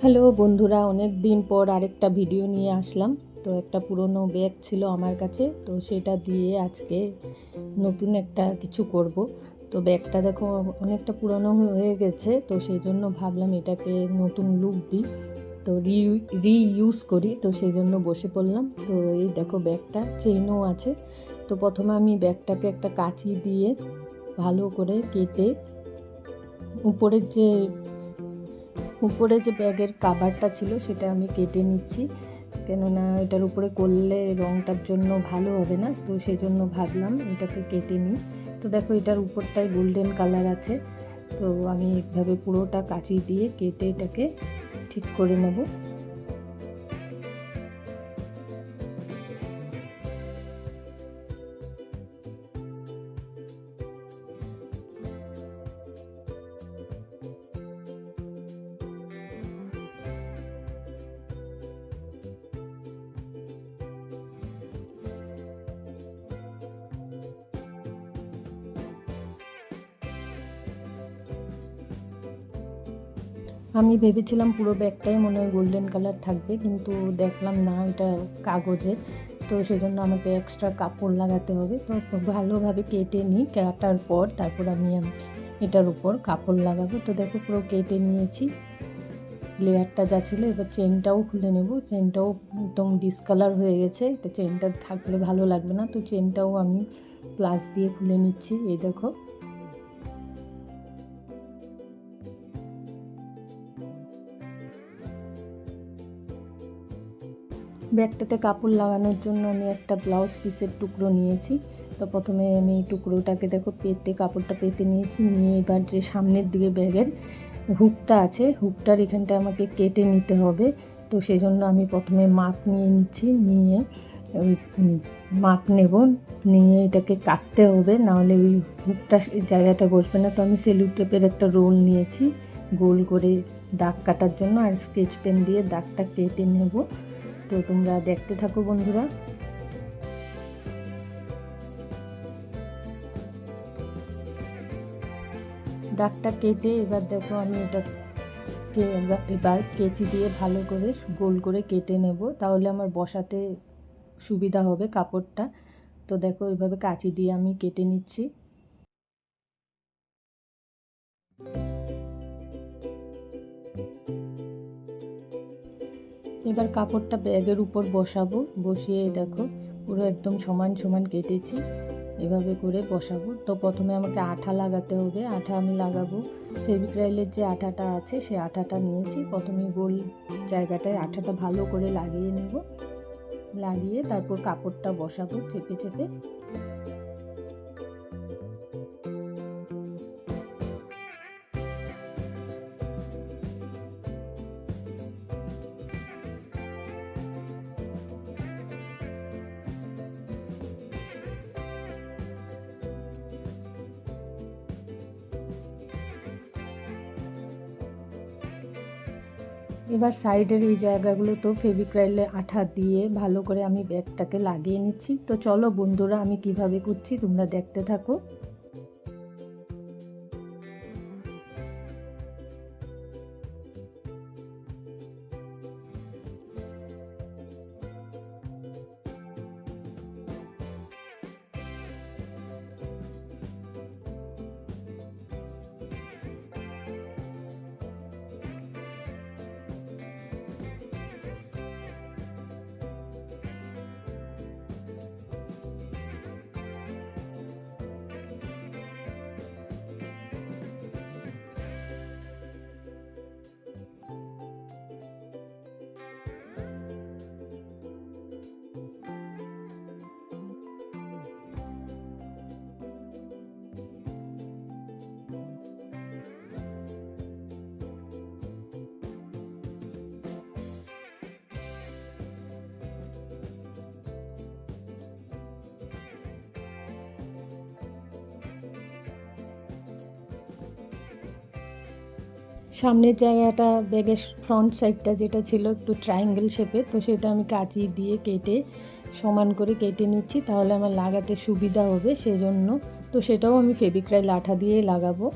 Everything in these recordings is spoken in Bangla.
হ্যালো বন্ধুরা, অনেক দিন পর আরেকটা ভিডিও নিয়ে আসলাম। তো একটা পুরনো ব্যাগ ছিল আমার কাছে, তো সেটা দিয়ে আজকে নতুন একটা কিছু করব। তো ব্যাগটা দেখো অনেকটা পুরনো হয়ে গেছে, তো সেই জন্য ভাবলাম এটাকে নতুন লুক দিই, তো রিইউজ করি। তো সেই জন্য বসে পড়লাম। তো এই দেখো ব্যাগটা চেইনও আছে। তো প্রথমে আমি ব্যাগটাকে একটা কাঁচি দিয়ে ভালো করে কেটে উপরে যে ব্যাগের কাভারটা ছিল সেটা আমি কেটে নিচ্ছি, কেননা এটার উপরে করলে রঙটার জন্য ভালো হবে না। তো সেই জন্য ভাবলাম এটাকে কেটে নিই। তো দেখো এটার উপরটায় গোল্ডেন কালার আছে, তো আমি এইভাবে পুরোটা কাঁচি দিয়ে কেটে এটাকে ঠিক করে নেব। আমি ভেবেছিলাম পুরো ব্যাগটাই মনে হয় গোল্ডেন কালার থাকবে, কিন্তু দেখলাম না, এটা কাগজের। তো সেজন্য আমাকে এক্সট্রা কাপড় লাগাতে হবে। তো ভালোভাবে কেটে নিই, কাটার পর তারপর আমি এটার উপর কাপড় লাগাবো। তো দেখো পুরো কেটে নিয়েছি, লেয়ারটা যা ছিল। এবার চেনটাও খুলে নেব। চেনটাও একদম ডিসকালার হয়ে গেছে, তো চেনটা থাকলে ভালো লাগবে না। তো চেনটাও আমি প্লাস দিয়ে খুলে নিচ্ছি। এই দেখো ব্যাগটাতে কাপড় লাগানোর জন্য আমি একটা ব্লাউজ পিসের টুকরো নিয়েছি। তো প্রথমে আমি এই টুকরোটাকে দেখো কাপড়টা পেতে নিয়েছি। নিয়ে এবার যে সামনের দিকে ব্যাগের হুকটা আছে, হুকটার এখানটা আমাকে কেটে নিতে হবে। তো সেই জন্য আমি প্রথমে মাপ নিয়ে নিচ্ছি, নিয়ে ওই মাপ নেব, নিয়ে এটাকে কাটতে হবে, নাহলে ওই হুকটা জায়গাটা বসবে না। তো আমি সেলো টেপের একটা রোল নিয়েছি গোল করে দাগ কাটার জন্য, আর স্কেচ পেন দিয়ে দাগটা কেটে নেব। তো তোমরা দেখতে থাকো বন্ধুরা। দাগটা কেটে এবার দেখো আমি এটাকে এবার কেচি দিয়ে ভালো করে গোল করে কেটে নেব, তাহলে আমার বসাতে সুবিধা হবে কাপড়টা। তো দেখো এইভাবে কাঁচি দিয়ে আমি কেটে নিচ্ছি। এবার কাপড়টা ব্যাগের উপর বসাবো, বসিয়ে দেখো পুরো একদম সমান সমান কেটেছি। এভাবে করে বসাবো। তো প্রথমে আমাকে আঠা লাগাতে হবে, আঠা আমি লাগাবো। ফেভিক্রাইলের যে আঠাটা আছে সেই আঠাটা নিয়েছি। প্রথমে গোল জায়গাটায় আঠাটা ভালো করে লাগিয়ে নেব, লাগিয়ে তারপর কাপড়টা বসাবো চেপে চেপে। এবার সাইডের এই জায়গাগুলো তো ফেভিক্রাইলের আঠা দিয়ে ভালো করে আমি ব্যাগটাকে লাগিয়ে নিচ্ছি। তো চলো বন্ধুরা, আমি কিভাবে করছি তোমরা দেখতে থাকো। সামনের জায়গাটা ব্যাগের ফ্রন্ট সাইডটা যেটা ছিল একটু ট্রায়াঙ্গেল শেপের, তো সেটা আমি কাঁচি দিয়ে কেটে সমান করে কেটে নিচ্ছি, তাহলে আমার লাগাতে সুবিধা হবে সেজন্য। তো সেটাও আমি ফেভিক্রাইল আঠা দিয়ে লাগাবো।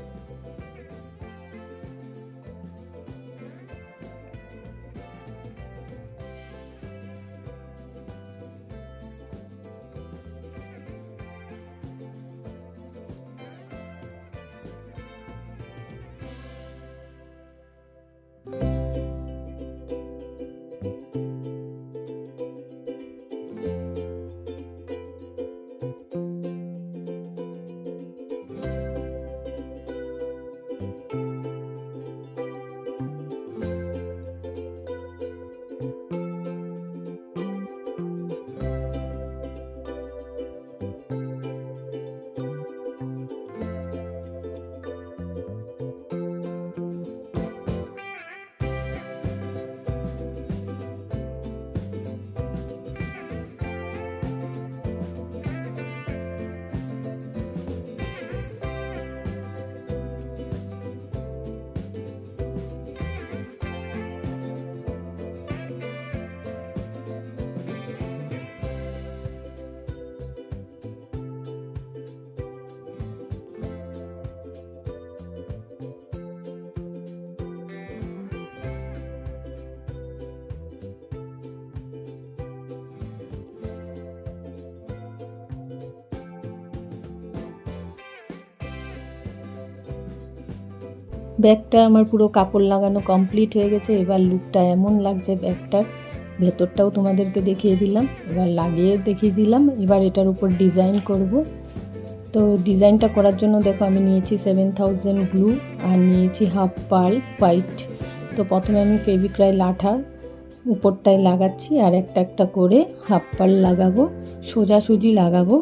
ব্যাগটা আমার পুরো কাপড় লাগানো কমপ্লিট হয়ে গেছে। এবার লুকটা এমন লাগছে ব্যাগটার, ভেতরটাও তোমাদেরকে দেখিয়ে দিলাম, এবার লাগিয়ে দেখিয়ে দিলাম। এবার এটার উপর ডিজাইন করব। তো ডিজাইনটা করার জন্য দেখো আমি নিয়েছি 7000 গ্লু আর নিয়েছি হাফ পার্ল হোয়াইট। তো প্রথমে আমি ফেভিক্রাইল আঠা উপরটায় লাগাচ্ছি আর একটা একটা করে হাফ পার্ল লাগাবো, সোজাসুজি লাগাবো।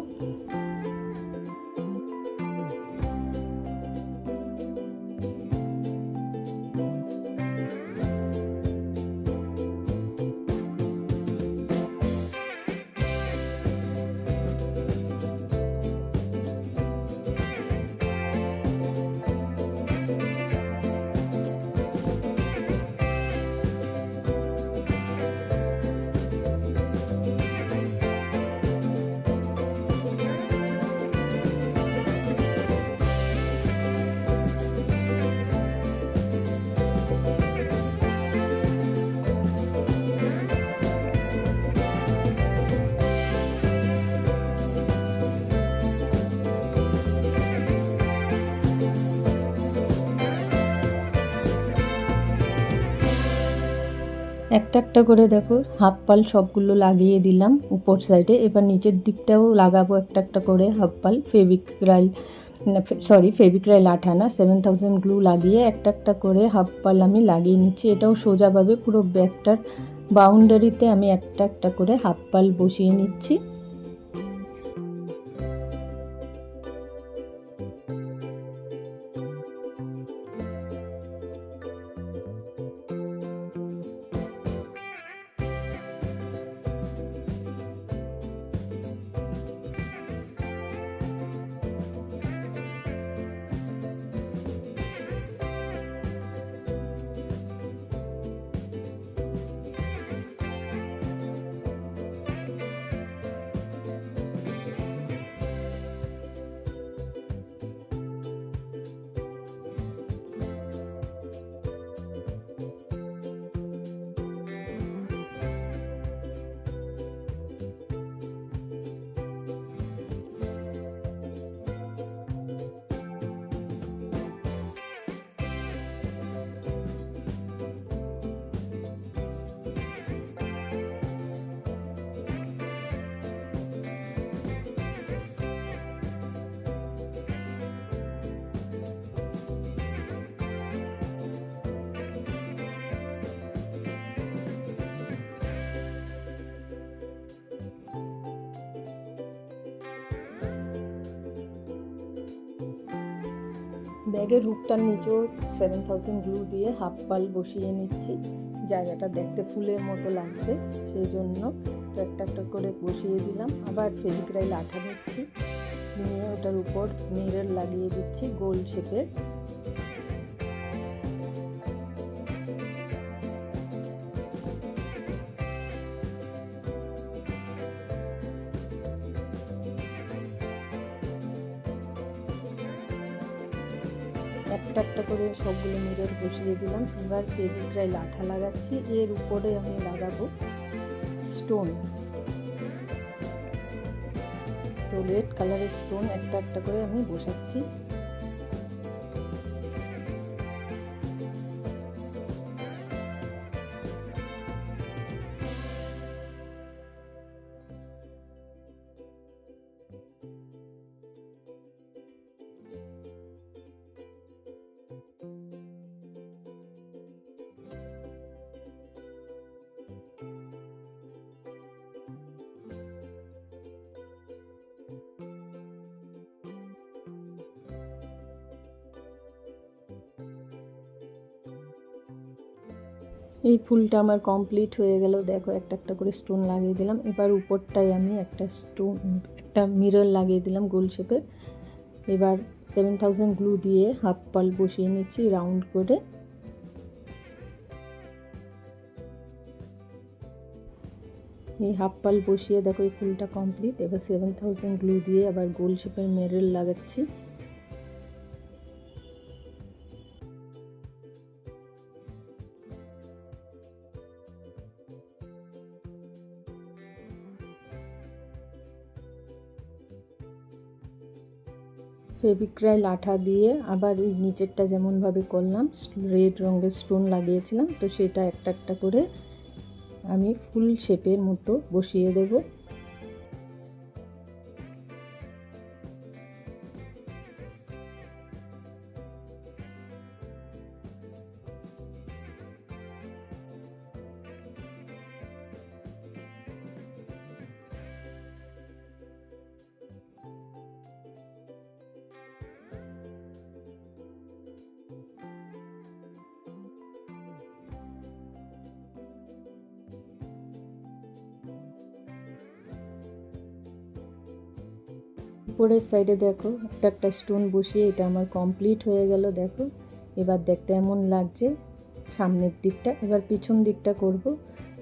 একটা একটা করে দেখো হাফ পাল সবগুলো লাগিয়ে দিলাম উপর সাইডে। এবার নিচের দিকটাও লাগাবো একটা একটা করে হাফ পাল ফেভিক্রাইল আঠা না 7000 গ্লু লাগিয়ে একটা একটা করে হাফ পাল আমি লাগিয়ে নিচ্ছি। এটাও সোজাভাবে পুরো ব্যাগটার বাউন্ডারিতে আমি একটা একটা করে হাফ পাল বসিয়ে নিচ্ছি। ব্যাগের হুকটার নিচেও 7000 গ্লু দিয়ে হাফ পাল বসিয়ে নিচ্ছি, জায়গাটা দেখতে ফুলের মতো লাগবে সেই জন্য। তো একটা একটা করে বসিয়ে দিলাম। আবার ফেভিক্রাইল আঠা নিচ্ছি, নিয়ে ওটার উপর মিরর লাগিয়ে দিচ্ছি গোল শেপের। একটা একটা করে সবগুলো মিরর বসিয়ে দিলাম। এবার ফেভিক্রাইল আঠা লাগাচ্ছি, এর উপরে আমি লাগাবো স্টোন। তো রেড কালারের স্টোন একটা একটা করে আমি বসাচ্ছি। এই ফুলটা আমার কমপ্লিট হয়ে গেল। দেখো একটা একটা করে স্টোন লাগিয়ে দিলাম। এবার উপরটায় আমি একটা মিরর লাগিয়ে দিলাম গোল শেপের। এবার 7000 গ্লু দিয়ে হাফ পাল বসিয়ে নিচ্ছি রাউন্ড করে। এই হাফ পাল বসিয়ে দেখো এই ফুলটা কমপ্লিট। এবার 7000 গ্লু দিয়ে আবার গোল শেপের মিরর লাগাচ্ছি। ফেভিক্রাইল আঠা দিয়ে আবার ওই নিচেরটা যেমনভাবে করলাম রেড রঙের স্টোন লাগিয়েছিলাম, তো সেটা একটা একটা করে আমি ফুল শেপের মতো বসিয়ে দেব। উপরের সাইডে দেখো একটা একটা স্টোন বসিয়ে এটা আমার কমপ্লিট হয়ে গেল। দেখো এবার দেখতে এমন লাগছে সামনের দিকটা। এবার পিছন দিকটা করব।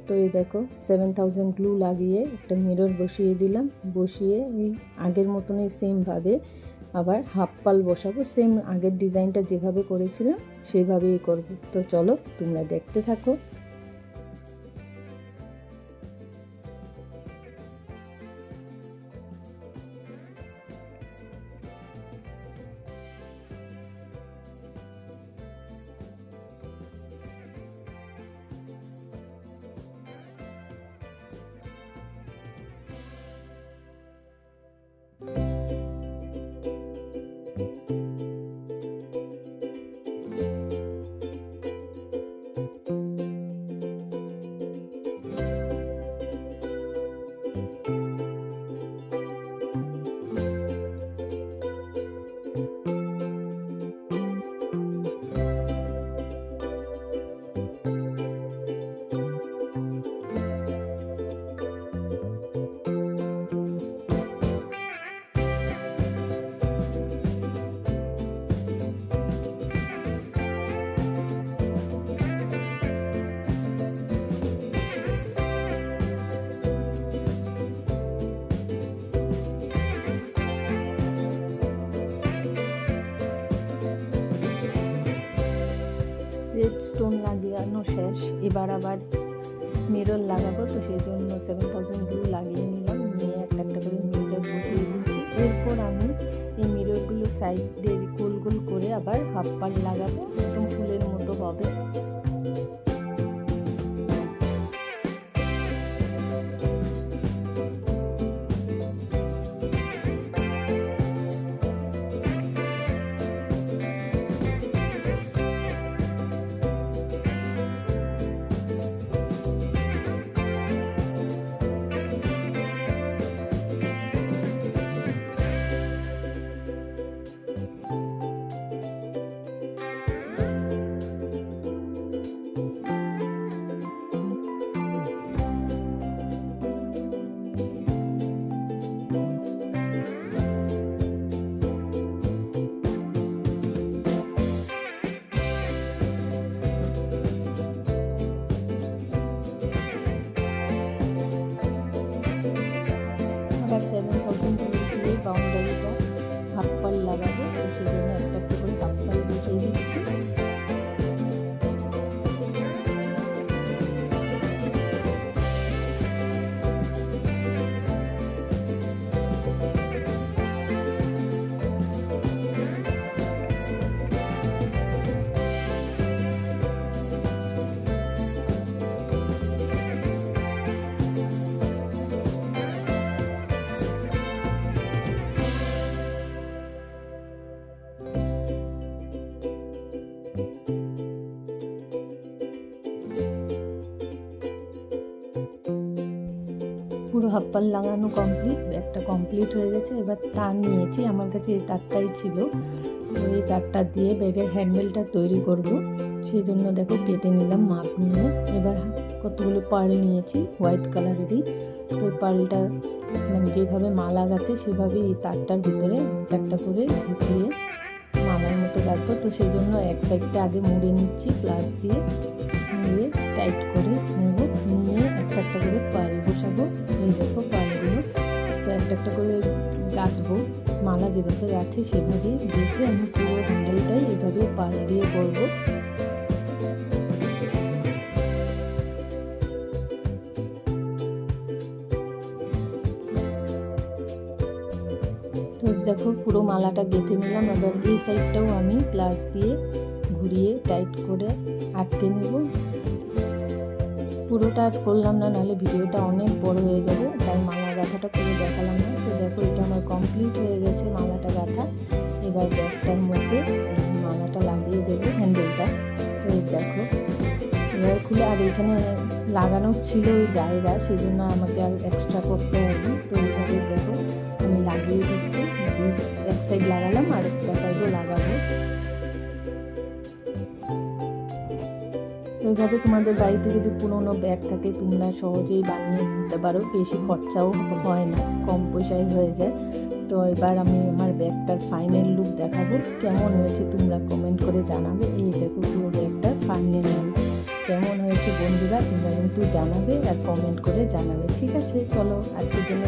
তো এই দেখো 7000 গ্লু লাগিয়ে একটা মিরর বসিয়ে দিলাম। বসিয়ে এই আগের মতনই সেমভাবে আবার হাফ পাল বসাবো। সেম আগের ডিজাইনটা যেভাবে করেছিলাম সেভাবেই করব। তো চলো তোমরা দেখতে থাকো। রেড স্টোন লাগানো শেষ। এবার আবার মিরর লাগাবো, তো সেই জন্য 7000 গ্লু লাগিয়ে নিলাম। নিয়ে একটা একটা করে মিরর বসিয়ে দিচ্ছি। এরপর আমি এই মিররগুলো সাইডে গোল গোল করে আবার হাফ পাল লাগাবো, একদম ফুলের মতো হবে। আবার 7000 দিয়ে বাউন্ডারিটা হাফ পাল লাগাবো, তো সেই জন্য একটা একটা করে হাফ পাল বসিয়ে দিচ্ছি। পুরো হাফ পাল লাগানো কমপ্লিট, ব্যাগটা কমপ্লিট হয়ে গেছে। এবার তার নিয়েছি, আমার কাছে এই তারটাই ছিল। তো এই তারটা দিয়ে ব্যাগের হ্যান্ডেলটা তৈরি করব, সেই জন্য দেখো কেটে নিলাম মাপ নিয়ে। এবার কতগুলো পার্ল নিয়েছি হোয়াইট কালারেরই। তো ওই পার্লটা মানে যেভাবে মালা গাঁথে সেভাবেই তারটার ভিতরে একটা করে ঢুকিয়ে মালার মতো রাখবো। তো সেই জন্য এক সাইডটা আগে মুড়ে নিচ্ছি প্লাস দিয়ে, মুড়ে টাইট করে নেব, নিয়ে একটা একটা করে পার্ল বসাবো। এই দেখো পার্লগুলো তো একটা করে গাঁথবো, মালা যেভাবে গাঁথে সেভাবে দেখে আমি পুরো হ্যান্ডেলটাই এভাবে পার্ল দিয়ে করবো। তো দেখো পুরো মালাটা গেঁথে নিলাম। এবার এই সাইডটাও আমি প্লাস দিয়ে ঘুরিয়ে টাইট করে আটকে নেব। পুরোটা আর করলাম না, নাহলে ভিডিওটা অনেক বড় হয়ে যাবে, তাই মালা গাঁথাটা পুরো দেখালাম না। তো দেখো এটা আমার কমপ্লিট হয়ে গেছে মালাটা গাঁথা। এবার ব্যাগটার মধ্যে এই মালাটা লাগিয়ে দেবো হ্যান্ডেলটা। তো এই দেখো এবার খুলে, আর এখানে লাগানোর ছিল ওই জায়গা, সেই জন্য আমাকে আর এক্সট্রা করতে হবে। তো এইভাবে দেখো আমি লাগিয়ে দিচ্ছি, এক সাইড লাগালাম আর একটা সাইডও লাগাবো। এইভাবে তোমাদের বাড়িতে যদি পুরোনো ব্যাগ থাকে তোমরা সহজেই বানিয়ে নিতে পারো, বেশি খরচাও হয় না, কম পয়সায় হয়ে যায়। তো এবার আমি আমার ব্যাগটার ফাইনাল লুক দেখাবো, কেমন হয়েছে তোমরা কমেন্ট করে জানাবে। এই দেখো পুরো ব্যাগটার ফাইনাল লুক কেমন হয়েছে বন্ধুরা, তোমরা কিন্তু জানাবে আর কমেন্ট করে জানাবে। ঠিক আছে, চলো আজকের জন্য